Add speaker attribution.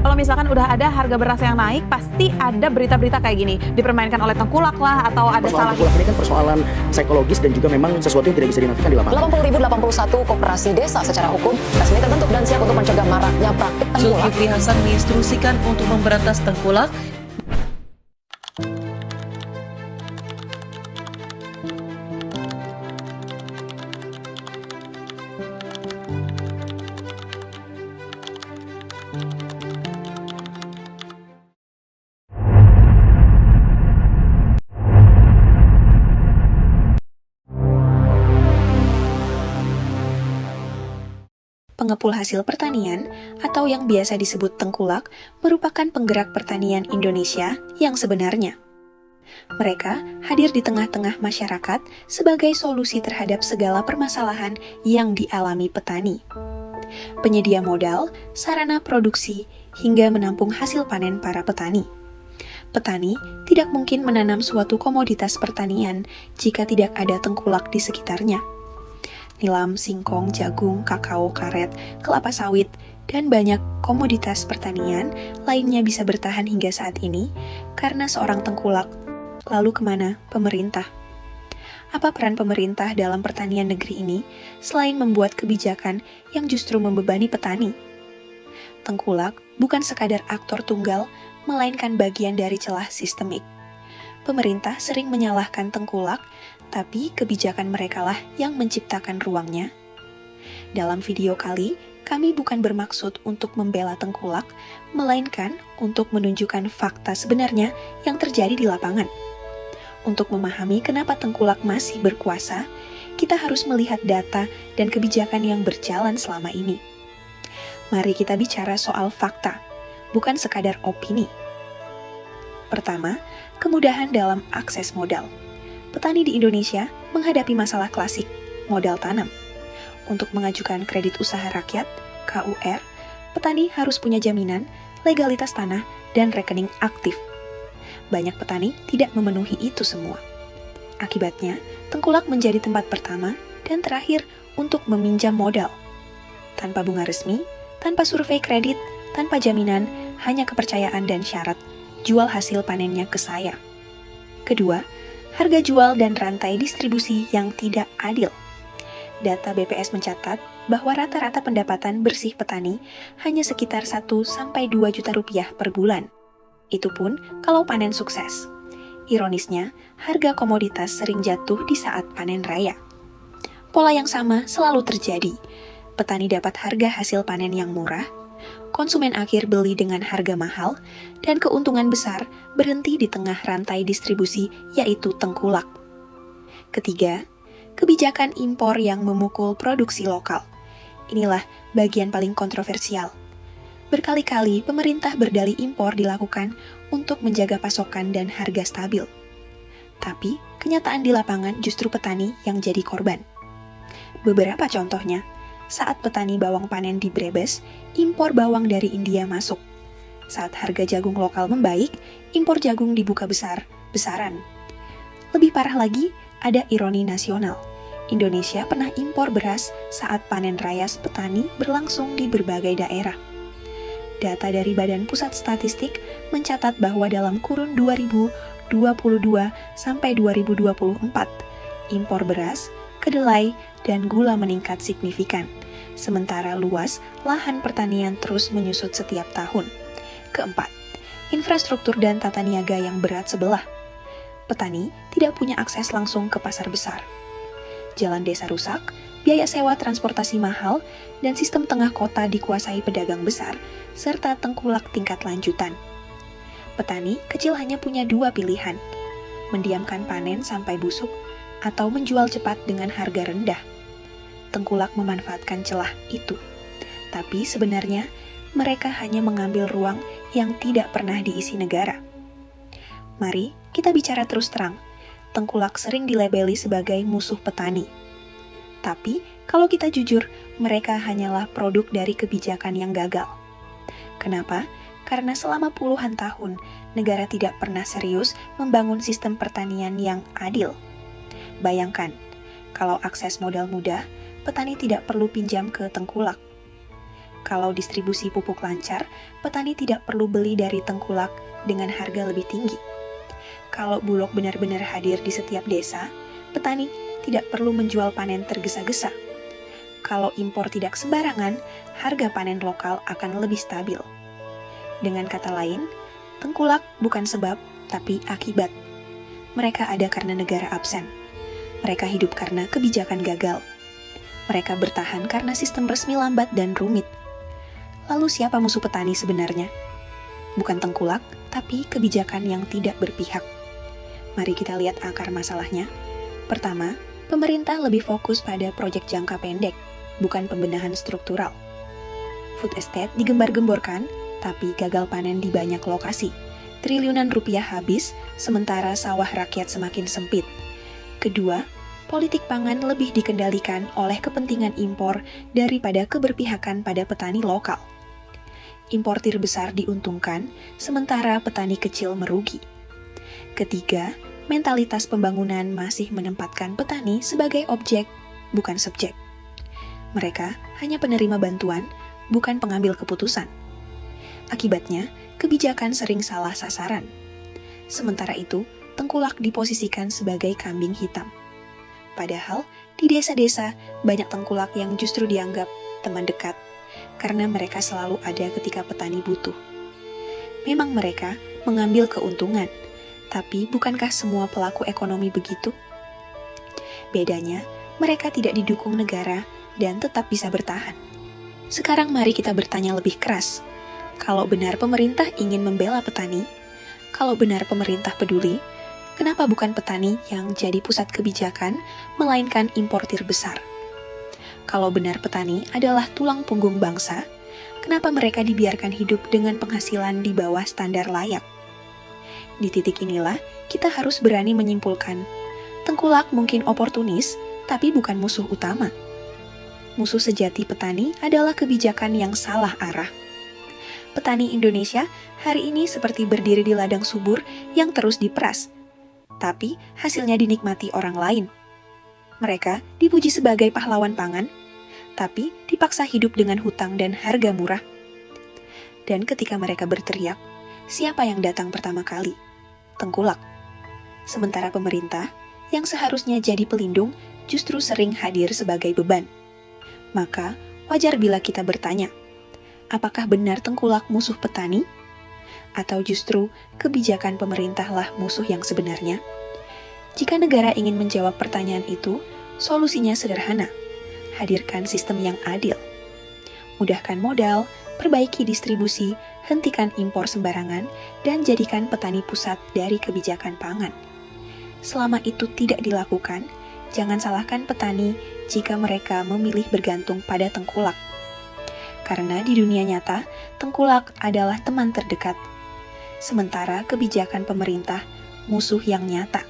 Speaker 1: Kalau misalkan udah ada harga beras yang naik, pasti ada berita-berita kayak gini, dipermainkan oleh tengkulak lah, atau ada
Speaker 2: Persoalan
Speaker 1: salah.
Speaker 2: tengkulak ini kan persoalan psikologis dan juga memang sesuatu yang tidak bisa dinafikan di lapangan.
Speaker 3: 80.081 koperasi desa secara hukum resmi terbentuk dan siap untuk mencegah maraknya praktik tengkulak.
Speaker 4: Zulkifli Hasan menginstruksikan untuk memberantas tengkulak.
Speaker 5: Pengepul hasil pertanian, atau yang biasa disebut tengkulak, merupakan penggerak pertanian Indonesia yang sebenarnya. Mereka hadir di tengah-tengah masyarakat sebagai solusi terhadap segala permasalahan yang dialami petani. Penyedia modal, sarana produksi, hingga menampung hasil panen para petani. Petani tidak mungkin menanam suatu komoditas pertanian jika tidak ada tengkulak di sekitarnya. Nilam, singkong, jagung, kakao, karet, kelapa sawit, dan banyak komoditas pertanian lainnya bisa bertahan hingga saat ini karena seorang tengkulak. Lalu kemana pemerintah? Apa peran pemerintah dalam pertanian negeri ini selain membuat kebijakan yang justru membebani petani? Tengkulak bukan sekadar aktor tunggal, melainkan bagian dari celah sistemik. Pemerintah sering menyalahkan tengkulak, tapi kebijakan merekalah yang menciptakan ruangnya. Dalam video kali, kami bukan bermaksud untuk membela tengkulak, melainkan untuk menunjukkan fakta sebenarnya yang terjadi di lapangan. Untuk memahami kenapa tengkulak masih berkuasa, kita harus melihat data dan kebijakan yang berjalan selama ini. Mari kita bicara soal fakta, bukan sekadar opini. Pertama, kemudahan dalam akses modal. Petani di Indonesia menghadapi masalah klasik, modal tanam. Untuk mengajukan kredit usaha rakyat, KUR, petani harus punya jaminan, legalitas tanah, dan rekening aktif. Banyak petani tidak memenuhi itu semua. Akibatnya, tengkulak menjadi tempat pertama dan terakhir untuk meminjam modal. Tanpa bunga resmi, tanpa survei kredit, tanpa jaminan, hanya kepercayaan dan syarat, jual hasil panennya ke saya. Kedua, harga jual dan rantai distribusi yang tidak adil. Data BPS mencatat bahwa rata-rata pendapatan bersih petani hanya sekitar 1-2 juta rupiah per bulan. Itu pun kalau panen sukses. Ironisnya, harga komoditas sering jatuh di saat panen raya. Pola yang sama selalu terjadi. Petani dapat harga hasil panen yang murah, konsumen akhir beli dengan harga mahal, dan keuntungan besar berhenti di tengah rantai distribusi, yaitu tengkulak. Ketiga, kebijakan impor yang memukul produksi lokal. Inilah bagian paling kontroversial. Berkali-kali pemerintah berdalih impor dilakukan untuk menjaga pasokan dan harga stabil. Tapi, kenyataan di lapangan justru petani yang jadi korban. Beberapa contohnya, saat petani bawang panen di Brebes, impor bawang dari India masuk. Saat harga jagung lokal membaik, impor jagung dibuka besar-besaran. Lebih parah lagi, ada ironi nasional. Indonesia pernah impor beras saat panen raya petani berlangsung di berbagai daerah. Data dari Badan Pusat Statistik mencatat bahwa dalam kurun 2022 sampai 2024, impor beras, kedelai, dan gula meningkat signifikan, sementara luas lahan pertanian terus menyusut setiap tahun. Keempat, infrastruktur dan tata niaga yang berat sebelah. Petani tidak punya akses langsung ke pasar besar. Jalan desa rusak, biaya sewa transportasi mahal, dan sistem tengah kota dikuasai pedagang besar, serta tengkulak tingkat lanjutan. Petani kecil hanya punya 2 pilihan, mendiamkan panen sampai busuk, atau menjual cepat dengan harga rendah. Tengkulak memanfaatkan celah itu. Tapi sebenarnya, mereka hanya mengambil ruang yang tidak pernah diisi negara. Mari kita bicara terus terang. Tengkulak sering dilabeli sebagai musuh petani. Tapi, kalau kita jujur, mereka hanyalah produk dari kebijakan yang gagal. Kenapa? Karena selama puluhan tahun, negara tidak pernah serius membangun sistem pertanian yang adil. Bayangkan, kalau akses modal mudah, petani tidak perlu pinjam ke tengkulak. Kalau distribusi pupuk lancar, petani tidak perlu beli dari tengkulak dengan harga lebih tinggi. Kalau Bulog benar-benar hadir di setiap desa, petani tidak perlu menjual panen tergesa-gesa. Kalau impor tidak sembarangan, harga panen lokal akan lebih stabil. Dengan kata lain, tengkulak bukan sebab, tapi akibat. Mereka ada karena negara absen. Mereka hidup karena kebijakan gagal. Mereka bertahan karena sistem resmi lambat dan rumit. Lalu siapa musuh petani sebenarnya? Bukan tengkulak, tapi kebijakan yang tidak berpihak. Mari kita lihat akar masalahnya. Pertama, pemerintah lebih fokus pada proyek jangka pendek, bukan pembenahan struktural. Food estate digembar-gemborkan, tapi gagal panen di banyak lokasi. Triliunan rupiah habis, sementara sawah rakyat semakin sempit. Kedua, politik pangan lebih dikendalikan oleh kepentingan impor daripada keberpihakan pada petani lokal. Importir besar diuntungkan, sementara petani kecil merugi. Ketiga, mentalitas pembangunan masih menempatkan petani sebagai objek, bukan subjek. Mereka hanya penerima bantuan, bukan pengambil keputusan. Akibatnya, kebijakan sering salah sasaran. Sementara itu, tengkulak diposisikan sebagai kambing hitam. Padahal, di desa-desa banyak tengkulak yang justru dianggap teman dekat, karena mereka selalu ada ketika petani butuh. Memang mereka mengambil keuntungan, tapi bukankah semua pelaku ekonomi begitu? Bedanya, mereka tidak didukung negara dan tetap bisa bertahan. Sekarang mari kita bertanya lebih keras. Kalau benar pemerintah ingin membela petani, kalau benar pemerintah peduli, kenapa bukan petani yang jadi pusat kebijakan, melainkan importir besar? Kalau benar petani adalah tulang punggung bangsa, kenapa mereka dibiarkan hidup dengan penghasilan di bawah standar layak? Di titik inilah, kita harus berani menyimpulkan, tengkulak mungkin oportunis, tapi bukan musuh utama. Musuh sejati petani adalah kebijakan yang salah arah. Petani Indonesia hari ini seperti berdiri di ladang subur yang terus diperas, tapi hasilnya dinikmati orang lain. Mereka dipuji sebagai pahlawan pangan, tapi dipaksa hidup dengan hutang dan harga murah. Dan ketika mereka berteriak, siapa yang datang pertama kali? Tengkulak. Sementara pemerintah, yang seharusnya jadi pelindung, justru sering hadir sebagai beban. Maka, wajar bila kita bertanya, apakah benar tengkulak musuh petani? Atau justru kebijakan pemerintahlah musuh yang sebenarnya? Jika negara ingin menjawab pertanyaan itu, solusinya sederhana. Hadirkan sistem yang adil. Mudahkan modal, perbaiki distribusi, hentikan impor sembarangan, dan jadikan petani pusat dari kebijakan pangan. Selama itu tidak dilakukan, jangan salahkan petani jika mereka memilih bergantung pada tengkulak. Karena di dunia nyata, tengkulak adalah teman terdekat. Sementara kebijakan pemerintah, musuh yang nyata.